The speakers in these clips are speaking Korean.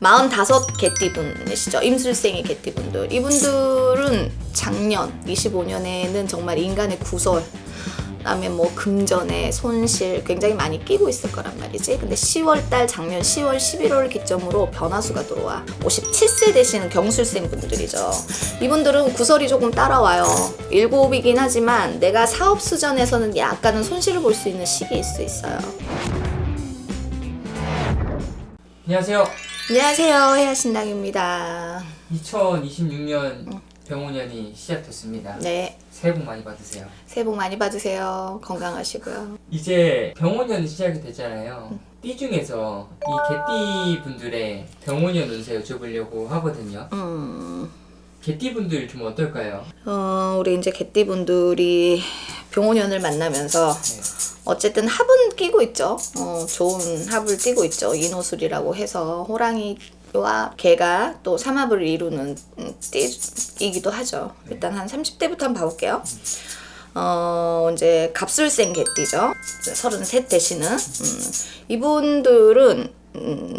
45 개띠분이시죠. 임술생의 개띠분들. 이분들은 작년 25년에는 정말 인간의 구설, 그다음에 뭐 금전의 손실 굉장히 많이 끼고 있을 거란 말이지. 근데 10월달 작년 10월 11월 기점으로 변화수가 들어와. 57세 되시는 경술생 분들이죠. 이분들은 구설이 조금 따라와요. 7이긴 하지만 내가 사업 수전에서는 약간은 손실을 볼 수 있는 시기일 수 있어요. 안녕하세요. 안녕하세요. 해야신당입니다. 2026년 병호년이 시작됐습니다. 네. 새해 복 많이 받으세요. 새해 복 많이 받으세요. 건강하시고요. 이제 병호년이 시작이 됐잖아요. 띠 중에서 이 개띠 분들의 병호년 운세 여쭤보려고 하거든요. 개띠 분들 좀 어떨까요? 우리 이제 개띠분들이 병호년을 만나면서 네. 어쨌든 합은 끼고 있죠. 좋은 합을 띄고 있죠. 인호술이라고 해서 호랑이와 개가 또 삼합을 이루는 띠이기도 하죠. 일단 한 30대부터 한번 봐볼게요. 이제 갑술생 개띠죠. 33 되시는 이분들은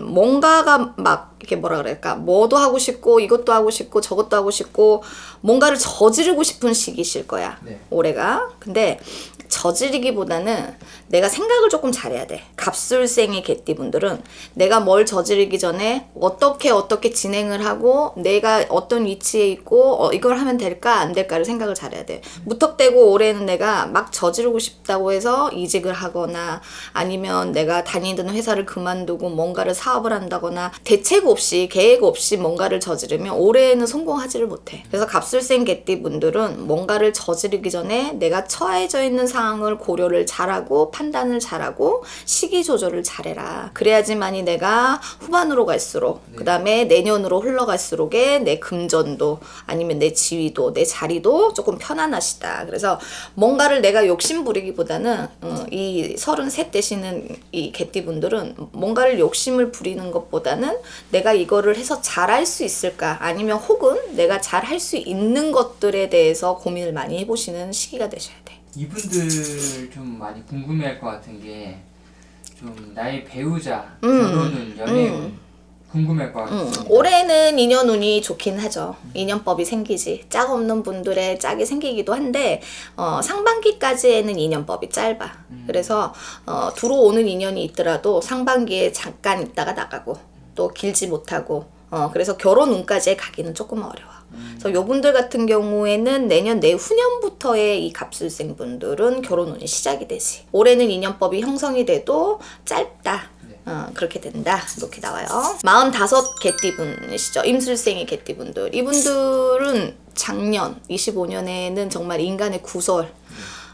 뭔가가 막 이렇게 뭐라 그럴까, 뭐도 하고 싶고 이것도 하고 싶고 저것도 하고 싶고 뭔가를 저지르고 싶은 시기실 거야. 네. 올해가. 근데 저지르기보다는 내가 생각을 조금 잘해야 돼. 갑술생의 개띠분들은 내가 뭘 저지르기 전에 어떻게 진행을 하고 내가 어떤 위치에 있고 이걸 하면 될까 안 될까를 생각을 잘해야 돼. 무턱대고 올해는 내가 막 저지르고 싶다고 해서 이직을 하거나 아니면 내가 다니던 회사를 그만두고 뭔가를 사업을 한다거나 대책 없이 계획 없이 뭔가를 저지르면 올해는 성공하지를 못해. 그래서 갑술생 개띠분들은 뭔가를 저지르기 전에 내가 처해져 있는 상황을 고려를 잘하고 판단을 잘하고 시기 조절을 잘해라. 그래야지만이 내가 후반으로 갈수록 그 다음에 내년으로 흘러갈수록에 내 금전도 아니면 내 지위도 내 자리도 조금 편안하시다. 그래서 뭔가를 내가 욕심 부리기보다는 이 33 되시는 이 개띠분들은 뭔가를 욕심을 부리는 것보다는 내가 이거를 해서 잘할 수 있을까 아니면 혹은 내가 잘할 수 있는 것들에 대해서 고민을 많이 해보시는 시기가 되셔야 돼. 이분들 좀 많이 궁금해할 것 같은 게 좀 나의 배우자, 결혼운, 연애운 궁금해할 것 같습니다. 올해는 인연운이 좋긴 하죠. 인연법이 생기지. 짝 없는 분들의 짝이 생기기도 한데 상반기까지에는 인연법이 짧아. 그래서 들어오는 인연이 있더라도 상반기에 잠깐 있다가 나가고 또 길지 못하고 그래서 결혼운까지 가기는 조금 어려워. 그래서 요분들 같은 경우에는 내년 내후년부터의 이 갑술생 분들은 결혼운이 시작이 되지. 올해는 인연법이 형성이 돼도 짧다. 그렇게 된다. 이렇게 나와요. 45 개띠분이시죠. 임술생의 개띠분들. 이분들은 작년 25년에는 정말 인간의 구설,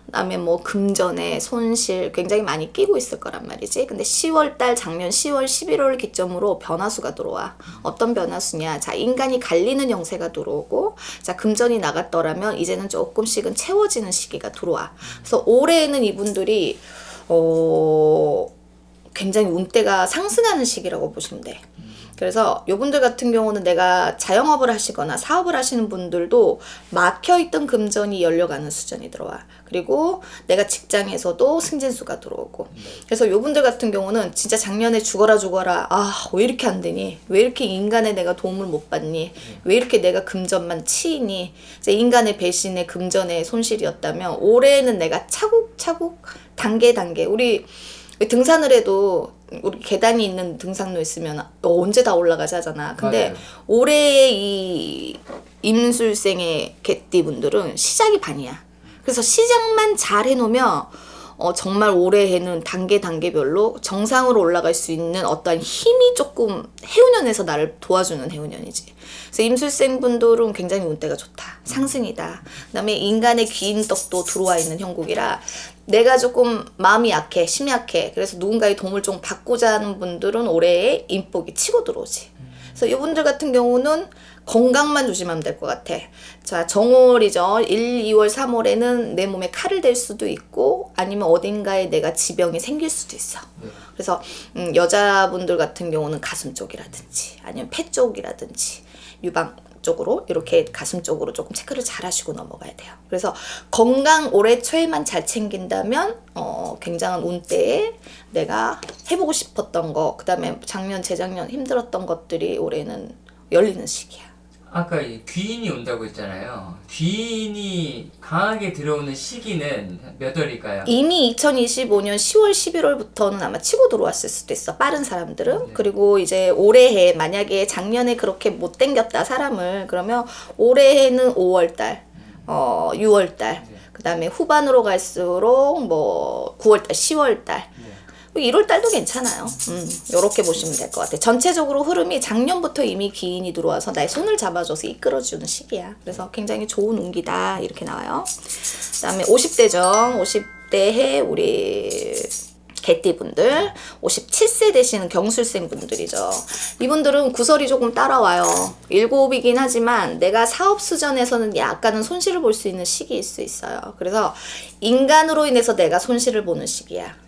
그다음에 뭐 금전의 손실 굉장히 많이 끼고 있을 거란 말이지. 근데 10월달 작년 10월 11월 기점으로 변화수가 들어와. 어떤 변화수냐? 자, 인간이 갈리는 형세가 들어오고, 자, 금전이 나갔더라면 이제는 조금씩은 채워지는 시기가 들어와. 그래서 올해에는 이분들이 굉장히 운대가 상승하는 시기라고 보시면 돼. 그래서 요분들 같은 경우는 내가 자영업을 하시거나 사업을 하시는 분들도 막혀있던 금전이 열려가는 수준이 들어와. 그리고 내가 직장에서도 승진수가 들어오고. 그래서 요분들 같은 경우는 진짜 작년에 죽어라 왜 이렇게 안 되니? 왜 이렇게 인간에 내가 도움을 못 받니? 왜 이렇게 내가 금전만 치이니? 이제 인간의 배신의 금전의 손실이었다면 올해는 내가 차곡차곡 단계 우리 등산을 해도 우리 계단이 있는 등산로 있으면 언제 다 올라가지 하잖아. 근데 맞아요. 올해의 이 임술생의 개띠분들은 시작이 반이야. 그래서 시작만 잘 해놓으면 정말 올해에는 단계별로 정상으로 올라갈 수 있는 어떠한 힘이 조금 해운년에서 나를 도와주는 해운년이지. 그래서 임술생 분들은 굉장히 운대가 좋다. 상승이다. 그다음에 인간의 긴 떡도 들어와 있는 형국이라 내가 조금 마음이 약해, 심이 약해. 그래서 누군가의 도움을 좀 받고자 하는 분들은 올해에 인복이 치고 들어오지. 그래서 이분들 같은 경우는 건강만 조심하면 될 것 같아. 자, 정월이죠. 1, 2월, 3월에는 내 몸에 칼을 댈 수도 있고 아니면 어딘가에 내가 지병이 생길 수도 있어. 그래서 여자분들 같은 경우는 가슴 쪽이라든지 아니면 폐 쪽이라든지 유방 쪽으로 이렇게 가슴 쪽으로 조금 체크를 잘 하시고 넘어가야 돼요. 그래서 건강 올해 초에만 잘 챙긴다면 굉장한 운때에 내가 해보고 싶었던 거, 그 다음에 작년 재작년 힘들었던 것들이 올해는 열리는 시기야. 아까 이 귀인이 온다고 했잖아요. 귀인이 강하게 들어오는 시기는 몇 월일까요? 이미 2025년 10월, 11월부터는 아마 치고 들어왔을 수도 있어. 빠른 사람들은. 네. 그리고 이제 올해해 만약에 작년에 그렇게 못 땡겼다 사람을, 그러면 올해해는 5월달, 6월달, 네. 그 다음에 후반으로 갈수록 뭐 9월달, 10월달. 네. 1월 달도 괜찮아요. 요렇게 보시면 될 것 같아요. 전체적으로 흐름이 작년부터 이미 기인이 들어와서 나의 손을 잡아줘서 이끌어주는 시기야. 그래서 굉장히 좋은 운기다 이렇게 나와요. 그 다음에 50대죠. 50대에 우리 개띠분들, 57세 되시는 경술생 분들이죠. 이분들은 구설이 조금 따라와요. 7이긴 하지만 내가 사업 수전에서는 약간은 손실을 볼 수 있는 시기일 수 있어요. 그래서 인간으로 인해서 내가 손실을 보는 시기야.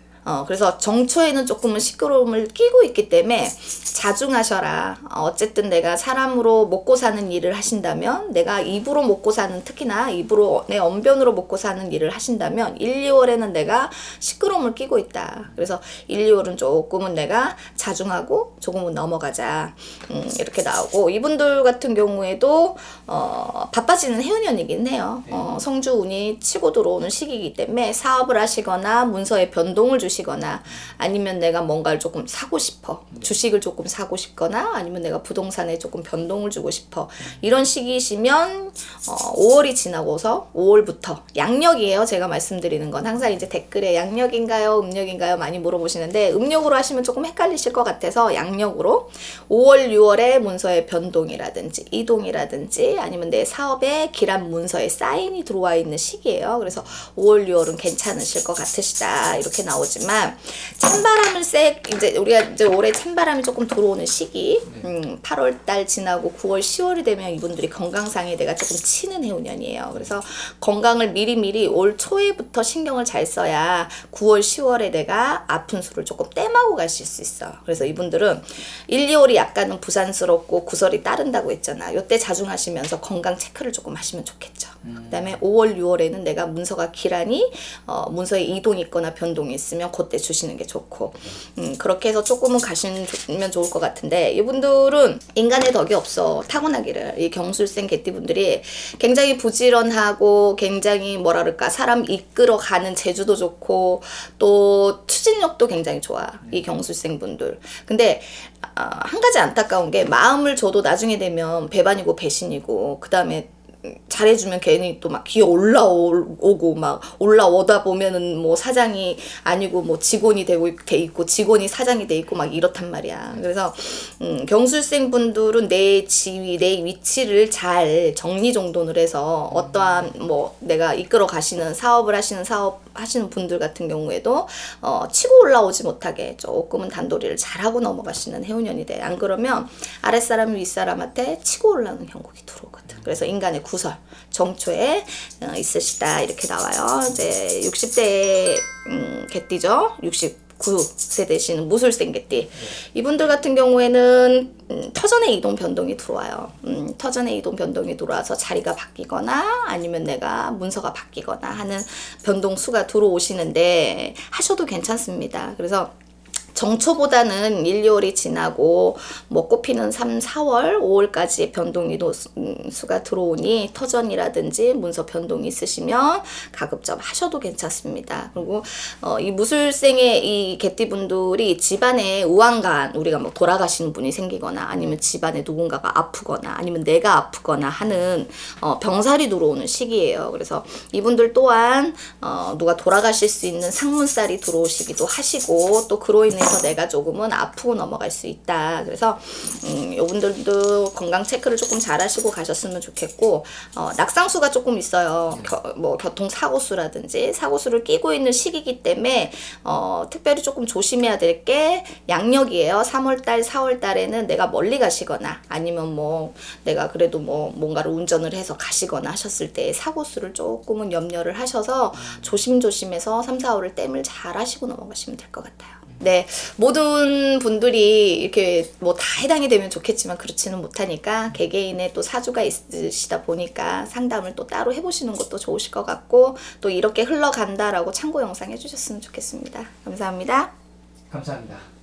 그래서 정초에는 조금은 시끄러움을 끼고 있기 때문에 자중하셔라. 어쨌든 내가 사람으로 먹고 사는 일을 하신다면, 내가 입으로 먹고 사는, 특히나 입으로 내 언변으로 먹고 사는 일을 하신다면 1, 2월에는 내가 시끄러움을 끼고 있다. 그래서 1, 2월은 조금은 내가 자중하고 조금은 넘어가자. 이렇게 나오고, 이분들 같은 경우에도 바빠지는 해운년이긴 해요. 성주운이 치고 들어오는 시기이기 때문에 사업을 하시거나 문서에 변동을 주시거나, 아니면 내가 뭔가를 조금 사고 싶어. 주식을 조금 사고 싶거나, 아니면 내가 부동산에 조금 변동을 주고 싶어. 이런 시기시면 5월이 지나고서 5월부터 양력이에요. 제가 말씀드리는 건 항상 이제 댓글에 양력인가요, 음력인가요 많이 물어보시는데, 음력으로 하시면 조금 헷갈리실 것 같아서 양력으로 5월, 6월에 문서의 변동이라든지 이동이라든지, 아니면 내 사업에 기란 문서에 사인이 들어와 있는 시기예요. 그래서 5월, 6월은 괜찮으실 것 같으시다 이렇게 나오지만, 찬바람을 이제 우리가 이제 올해 찬바람이 조금 들어오는 시기, 8월 달 지나고 9월, 10월이 되면 이분들이 건강상에 내가 조금 치는 해운년이에요. 그래서 건강을 미리미리 올 초에부터 신경을 잘 써야 9월, 10월에 내가 아픈 수를 조금 땜하고 가실 수 있어. 그래서 이분들은 1, 2월이 약간은 부산스럽고 구설이 따른다고 했잖아. 요때 자중하시면서 건강 체크를 조금 하시면 좋겠죠. 그 다음에 5월, 6월에는 내가 문서가 기란이 문서에 이동이 있거나 변동이 있으면 그때 주시는 게 좋고, 그렇게 해서 조금은 가시면 좋을 것 같은데, 이분들은 인간의 덕이 없어. 타고나기를. 이 경술생 개띠분들이 굉장히 부지런하고 굉장히 뭐라 그럴까, 사람 이끌어가는 재주도 좋고 또 추진력도 굉장히 좋아. 이 경술생 분들. 근데 한 가지 안타까운 게, 마음을 줘도 나중에 되면 배반이고 배신이고, 그 다음에 잘해주면 괜히 또 막 기어 올라오고, 막 올라오다 보면은 뭐 사장이 아니고 뭐 직원이 돼 있고, 직원이 사장이 돼 있고 막 이렇단 말이야. 그래서 경술생 분들은 내 지위, 내 위치를 잘 정리정돈을 해서, 어떠한 뭐 내가 이끌어 가시는 사업을 하시는 분들 같은 경우에도 치고 올라오지 못하게 조금은 단도리를 잘하고 넘어가시는 해운년이 돼. 안 그러면 아랫사람이 윗사람한테 치고 올라오는 형국이 들어오거든. 그래서 인간의 구설, 정초에 있으시다 이렇게 나와요. 이제 60대 개띠죠. 69세 되시는 무술생 개띠. 이분들 같은 경우에는 터전의 이동 변동이 들어와요. 터전의 이동 변동이 들어와서 자리가 바뀌거나, 아니면 내가 문서가 바뀌거나 하는 변동수가 들어오시는데 하셔도 괜찮습니다. 그래서 정초보다는 1, 2월이 지나고 뭐 꽃피는 3, 4월, 5월까지의 변동이 수가 들어오니 터전이라든지 문서 변동이 있으시면 가급적 하셔도 괜찮습니다. 그리고 이 무술생의 이 개띠분들이 집안에 우왕관, 우리가 뭐 돌아가시는 분이 생기거나, 아니면 집안에 누군가가 아프거나, 아니면 내가 아프거나 하는 병살이 들어오는 시기예요. 그래서 이분들 또한 누가 돌아가실 수 있는 상문살이 들어오시기도 하시고, 또 그로 인해서 내가 조금은 아프고 넘어갈 수 있다. 그래서 이분들도 건강 체크를 조금 잘 하시고 가셨으면 좋겠고, 낙상수가 조금 있어요. 뭐 교통사고수라든지 사고수를 끼고 있는 시기이기 때문에 특별히 조금 조심해야 될 게 양력이에요. 3월달, 4월달에는 내가 멀리 가시거나, 아니면 뭐 내가 그래도 뭐 뭔가를 운전을 해서 가시거나 하셨을 때 사고수를 조금은 염려를 하셔서 조심조심해서 3, 4월을 땜을 잘 하시고 넘어가시면 될 것 같아요. 네, 모든 분들이 이렇게 뭐 다 해당이 되면 좋겠지만 그렇지는 못하니까 개개인의 또 사주가 있으시다 보니까 상담을 또 따로 해보시는 것도 좋으실 것 같고 또 이렇게 흘러간다라고 참고 영상 해주셨으면 좋겠습니다. 감사합니다. 감사합니다.